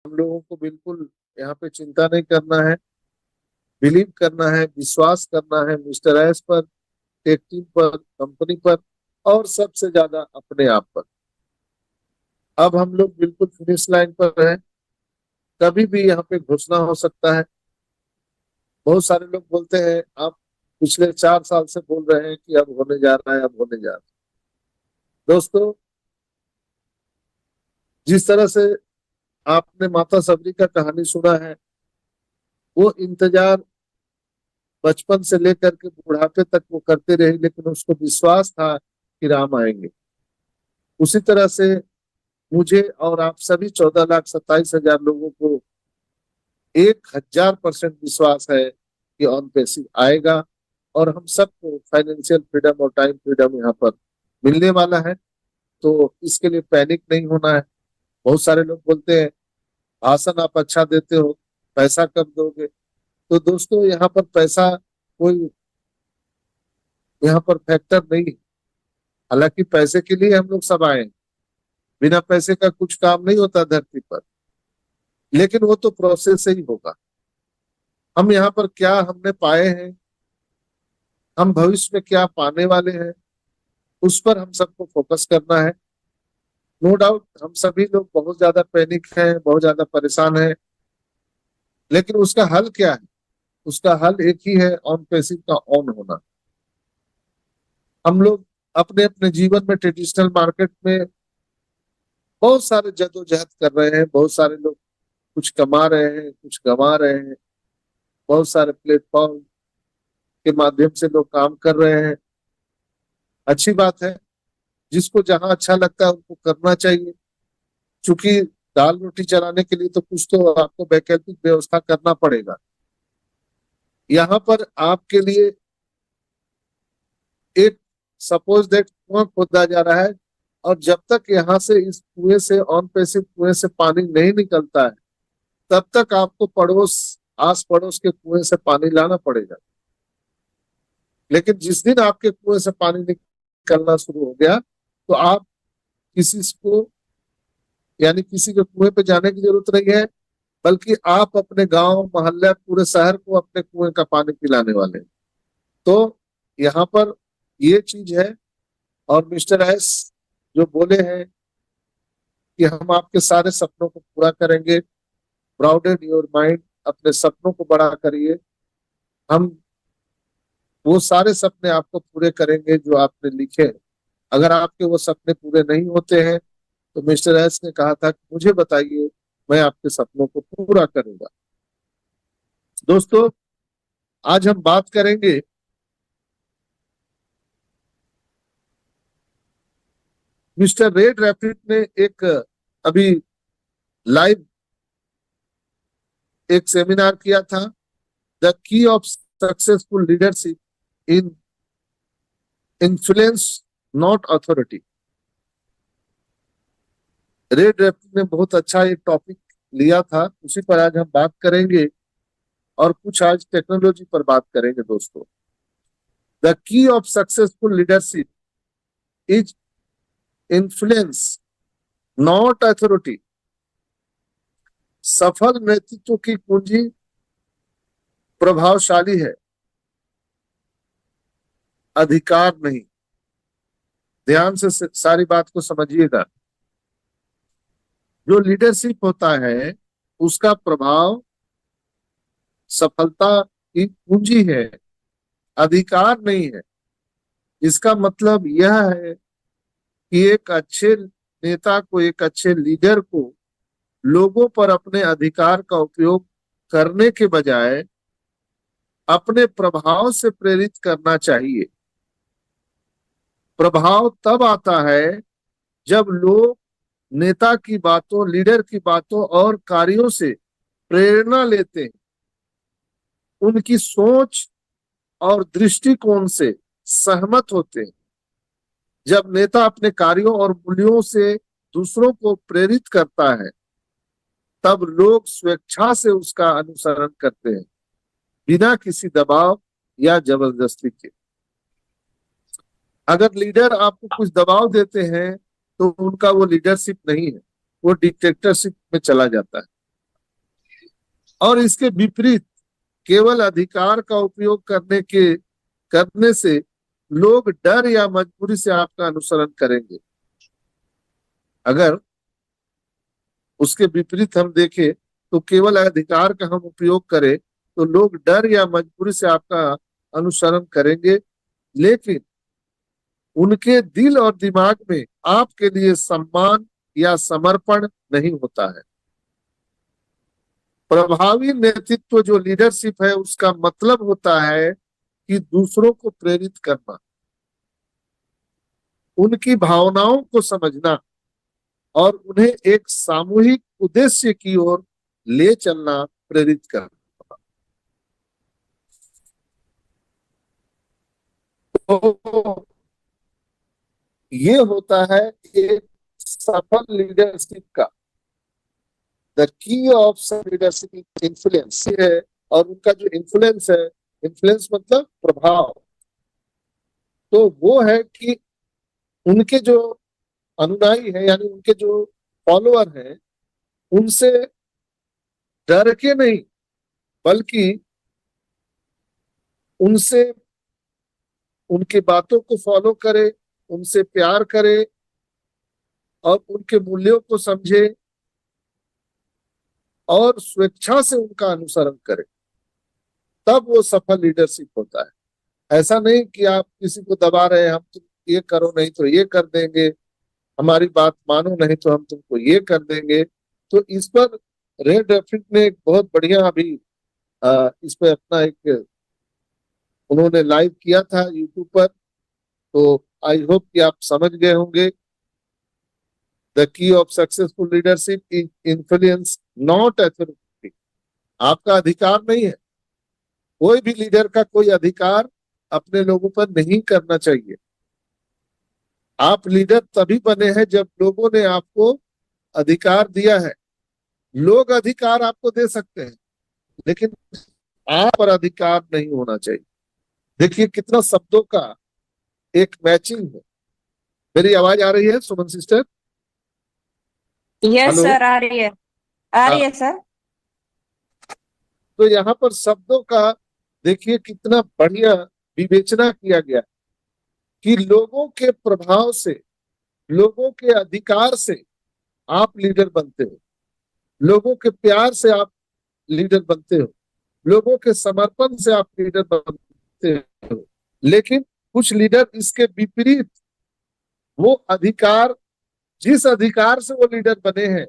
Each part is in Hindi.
हम लोगों को बिल्कुल यहाँ पे चिंता नहीं करना है, बिलीव करना है, विश्वास करना है मिस्टर एस पर, टेक टीम पर, कंपनी पर, और सबसे ज्यादा अपने आप पर। अब हम लोग बिल्कुल फिनिश लाइन पर हैं। कभी भी यहाँ पे घोषणा हो सकता है। बहुत सारे लोग बोलते हैं, आप पिछले 4 साल से बोल रहे हैं कि अब होने जा रहा है, अब होने जा रहा है। दोस्तों, जिस तरह से आपने माता सबरी का कहानी सुना है, वो इंतजार बचपन से लेकर के बुढ़ापे तक वो करते रही, लेकिन उसको विश्वास था कि राम आएंगे। उसी तरह से मुझे और आप सभी 14,27,000 लोगों को 1000% विश्वास है कि ऑन पैसिव आएगा, और हम सबको फाइनेंशियल फ्रीडम और टाइम फ्रीडम यहाँ पर मिलने वाला है। तो इसके लिए पैनिक नहीं होना है। बहुत सारे लोग बोलते हैं, भाषण आप अच्छा देते हो, पैसा कब दोगे? तो दोस्तों, यहाँ पर पैसा कोई यहाँ पर फैक्टर नहीं है। हालांकि पैसे के लिए हम लोग सब आए हैं, बिना पैसे का कुछ काम नहीं होता धरती पर, लेकिन वो तो प्रोसेस से ही होगा। हम यहाँ पर क्या हमने पाए हैं, हम भविष्य में क्या पाने वाले हैं, उस पर हम सबको फोकस करना है। नो डाउट हम सभी लोग बहुत ज्यादा पैनिक हैं, बहुत ज्यादा परेशान हैं, लेकिन उसका हल क्या है? उसका हल एक ही है, ऑन पैसिव का ऑन होना। हम लोग अपने अपने जीवन में ट्रेडिशनल मार्केट में बहुत सारे जद्दोजहद कर रहे हैं। बहुत सारे लोग कुछ कमा रहे हैं, कुछ गंवा रहे हैं। बहुत सारे प्लेटफॉर्म के माध्यम से लोग काम कर रहे हैं। अच्छी बात है, जिसको जहां अच्छा लगता है उनको करना चाहिए। क्योंकि दाल रोटी चलाने के लिए तो कुछ तो आपको वैकल्पिक व्यवस्था करना पड़ेगा। यहाँ पर आपके लिए एक, सपोज दैट कुआं खोदा जा रहा है, और जब तक यहाँ से इस कुएं से, ऑन पैसिव कुएं से पानी नहीं निकलता है, तब तक आपको पड़ोस, आस पड़ोस के कुएं से पानी लाना पड़ेगा। लेकिन जिस दिन आपके कुएं से पानी निकलना शुरू हो गया, तो आप किसी को, यानी किसी के कुएं पे जाने की जरूरत नहीं है, बल्कि आप अपने गांव, मोहल्ले, पूरे शहर को अपने कुएं का पानी पिलाने वाले हैं। तो यहाँ पर ये चीज है। और मिस्टर एस जो बोले हैं कि हम आपके सारे सपनों को पूरा करेंगे, ब्राउडेड योर माइंड, अपने सपनों को बड़ा करिए। हम वो सारे सपने आपको पूरे करेंगे जो आपने लिखे हैं। अगर आपके वो सपने पूरे नहीं होते हैं, तो मिस्टर एस ने कहा था कि मुझे बताइए, मैं आपके सपनों को पूरा करूंगा। दोस्तों, आज हम बात करेंगे मिस्टर रेड रैपिड ने एक अभी लाइव एक सेमिनार किया था, the key of successful leadership in influence not authority. Red rapid ने बहुत अच्छा एक टॉपिक लिया था, उसी पर आज हम बात करेंगे, और कुछ आज टेक्नोलॉजी पर बात करेंगे। दोस्तों, the key of successful leadership is influence not authority. सफल नेतृत्व की कुंजी प्रभावशाली है, अधिकार नहीं। ध्यान से सारी बात को समझिएगा। जो लीडरशिप होता है, उसका प्रभाव सफलता की कुंजी है, अधिकार नहीं है। इसका मतलब यह है कि एक अच्छे नेता को, एक अच्छे लीडर को लोगों पर अपने अधिकार का उपयोग करने के बजाय अपने प्रभाव से प्रेरित करना चाहिए। प्रभाव तब आता है जब लोग नेता की बातों, लीडर की बातों और कार्यों से प्रेरणा लेते हैं, उनकी सोच और दृष्टिकोण से सहमत होते हैं। जब नेता अपने कार्यों और मूल्यों से दूसरों को प्रेरित करता है, तब लोग स्वेच्छा से उसका अनुसरण करते हैं, बिना किसी दबाव या जबरदस्ती के। अगर लीडर आपको कुछ दबाव देते हैं, तो उनका वो लीडरशिप नहीं है, वो डिक्टेटरशिप में चला जाता है। और इसके विपरीत केवल अधिकार का उपयोग करने से लोग डर या मजबूरी से आपका अनुसरण करेंगे। अगर उसके विपरीत हम देखें तो केवल अधिकार का हम उपयोग करें तो लोग डर या मजबूरी से आपका अनुसरण करेंगे, लेकिन उनके दिल और दिमाग में आपके लिए सम्मान या समर्पण नहीं होता है। प्रभावी नेतृत्व जो लीडरशिप है उसका मतलब होता है कि दूसरों को प्रेरित करना, उनकी भावनाओं को समझना और उन्हें एक सामूहिक उद्देश्य की ओर ले चलना, प्रेरित करना। तो ये होता है एक सफल लीडरशिप का। The key of leadership influence है, और उनका जो इन्फ्लुएंस है, इन्फ्लुएंस मतलब प्रभाव, तो वो है कि उनके जो अनुयायी है यानी उनके जो फॉलोअर हैं उनसे डर के नहीं बल्कि उनसे उनकी बातों को फॉलो करे, उनसे प्यार करे और उनके मूल्यों को समझे और स्वेच्छा से उनका अनुसरण करे, तब वो सफल लीडरशिप होता है। ऐसा नहीं कि आप किसी को दबा रहे हैं, हम तुम ये करो नहीं तो ये कर देंगे, हमारी बात मानो नहीं तो हम तुमको ये कर देंगे। तो इस पर रेड रेफिट ने एक बहुत बढ़िया अभी इस पे अपना एक उन्होंने लाइव किया था यूट्यूब पर, तो आई होप कि आप समझ गए होंगे। The key of successful leadership is influence not authority. आपका अधिकार नहीं है, कोई भी लीडर का कोई अधिकार अपने लोगों पर नहीं करना चाहिए। आप लीडर तभी बने हैं जब लोगों ने आपको अधिकार दिया है। लोग अधिकार आपको दे सकते हैं लेकिन आप पर अधिकार नहीं होना चाहिए। देखिए कितना शब्दों का एक मैचिंग है। मेरी आवाज आ रही है सुमन सिस्टर? Yes hello. सर, आ रही है, आ रही हाँ, है सर। तो यहाँ पर शब्दों का देखिए कितना बढ़िया विवेचना किया गया कि लोगों के प्रभाव से, लोगों के अधिकार से आप लीडर बनते हो, लोगों के प्यार से आप लीडर बनते हो, लोगों के समर्पण से आप लीडर बनते हो। लेकिन कुछ लीडर इसके विपरीत, वो अधिकार, जिस अधिकार से वो लीडर बने हैं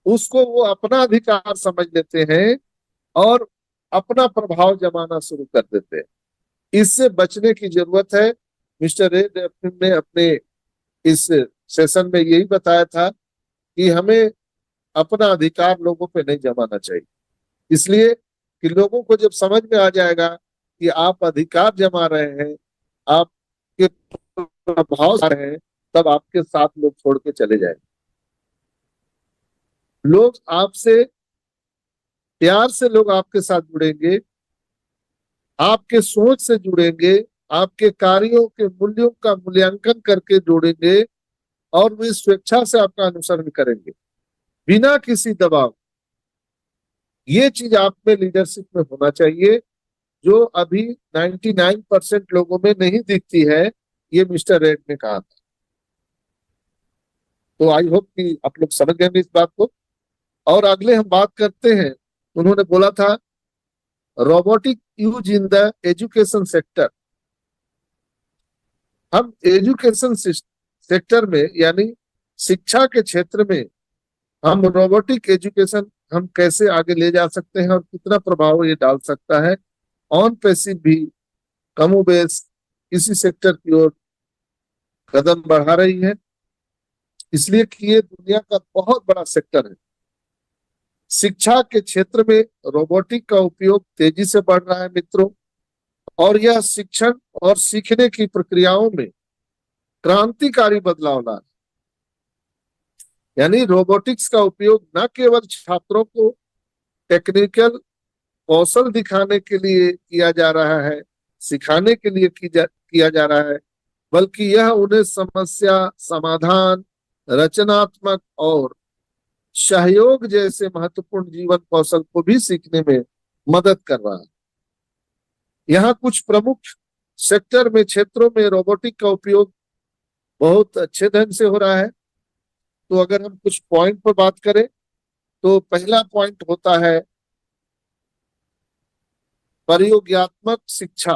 उसको वो अपना अधिकार समझ लेते हैं और अपना प्रभाव जमाना शुरू कर देते हैं। इससे बचने की जरूरत है। मिस्टर रे ने अपने इस सेशन में यही बताया था कि हमें अपना अधिकार लोगों पे नहीं जमाना चाहिए, इसलिए कि लोगों को जब समझ में आ जाएगा कि आप अधिकार जमा रहे हैं, आपके प्रभाव आ रहे हैं, तब आपके साथ लोग छोड़ के चले जाएंगे। लोग आपसे प्यार से, लोग आपके साथ जुड़ेंगे, आपके सोच से जुड़ेंगे, आपके कार्यों के मूल्यों का मूल्यांकन करके जोड़ेंगे और वे स्वेच्छा से आपका अनुसरण करेंगे बिना किसी दबाव। ये चीज आप में लीडरशिप में होना चाहिए जो अभी 99% लोगों में नहीं दिखती है, ये मिस्टर रेड ने कहा था। तो आई होप कि आप लोग समझ गए इस बात को। और अगले हम बात करते हैं, उन्होंने बोला था robotic use in the education sector. हम एजुकेशन सेक्टर में यानी शिक्षा के क्षेत्र में हम रोबोटिक एजुकेशन हम कैसे आगे ले जा सकते हैं और कितना प्रभाव ये डाल सकता है। ऑन पैसिव भी कमोबेश इसी सेक्टर की ओर कदम बढ़ा रही है, इसलिए कि ये दुनिया का बहुत बड़ा सेक्टर है। शिक्षा के क्षेत्र में रोबोटिक का उपयोग तेजी से बढ़ रहा है मित्रों, और यह शिक्षण और सीखने की प्रक्रियाओं में क्रांतिकारी बदलाव ला, यानी रोबोटिक्स का उपयोग न केवल छात्रों को टेक्निकल कौशल दिखाने के लिए किया जा रहा है, सिखाने के लिए किया जा रहा है, बल्कि यह उन्हें समस्या समाधान, रचनात्मक और सहयोग जैसे महत्वपूर्ण जीवन कौशल को भी सीखने में मदद कर रहा है। यहाँ कुछ प्रमुख सेक्टर में क्षेत्रों में रोबोटिक का उपयोग बहुत अच्छे ढंग से हो रहा है। तो अगर हम कुछ पॉइंट पर बात करें तो पहला पॉइंट होता है प्रयोगात्मक शिक्षा।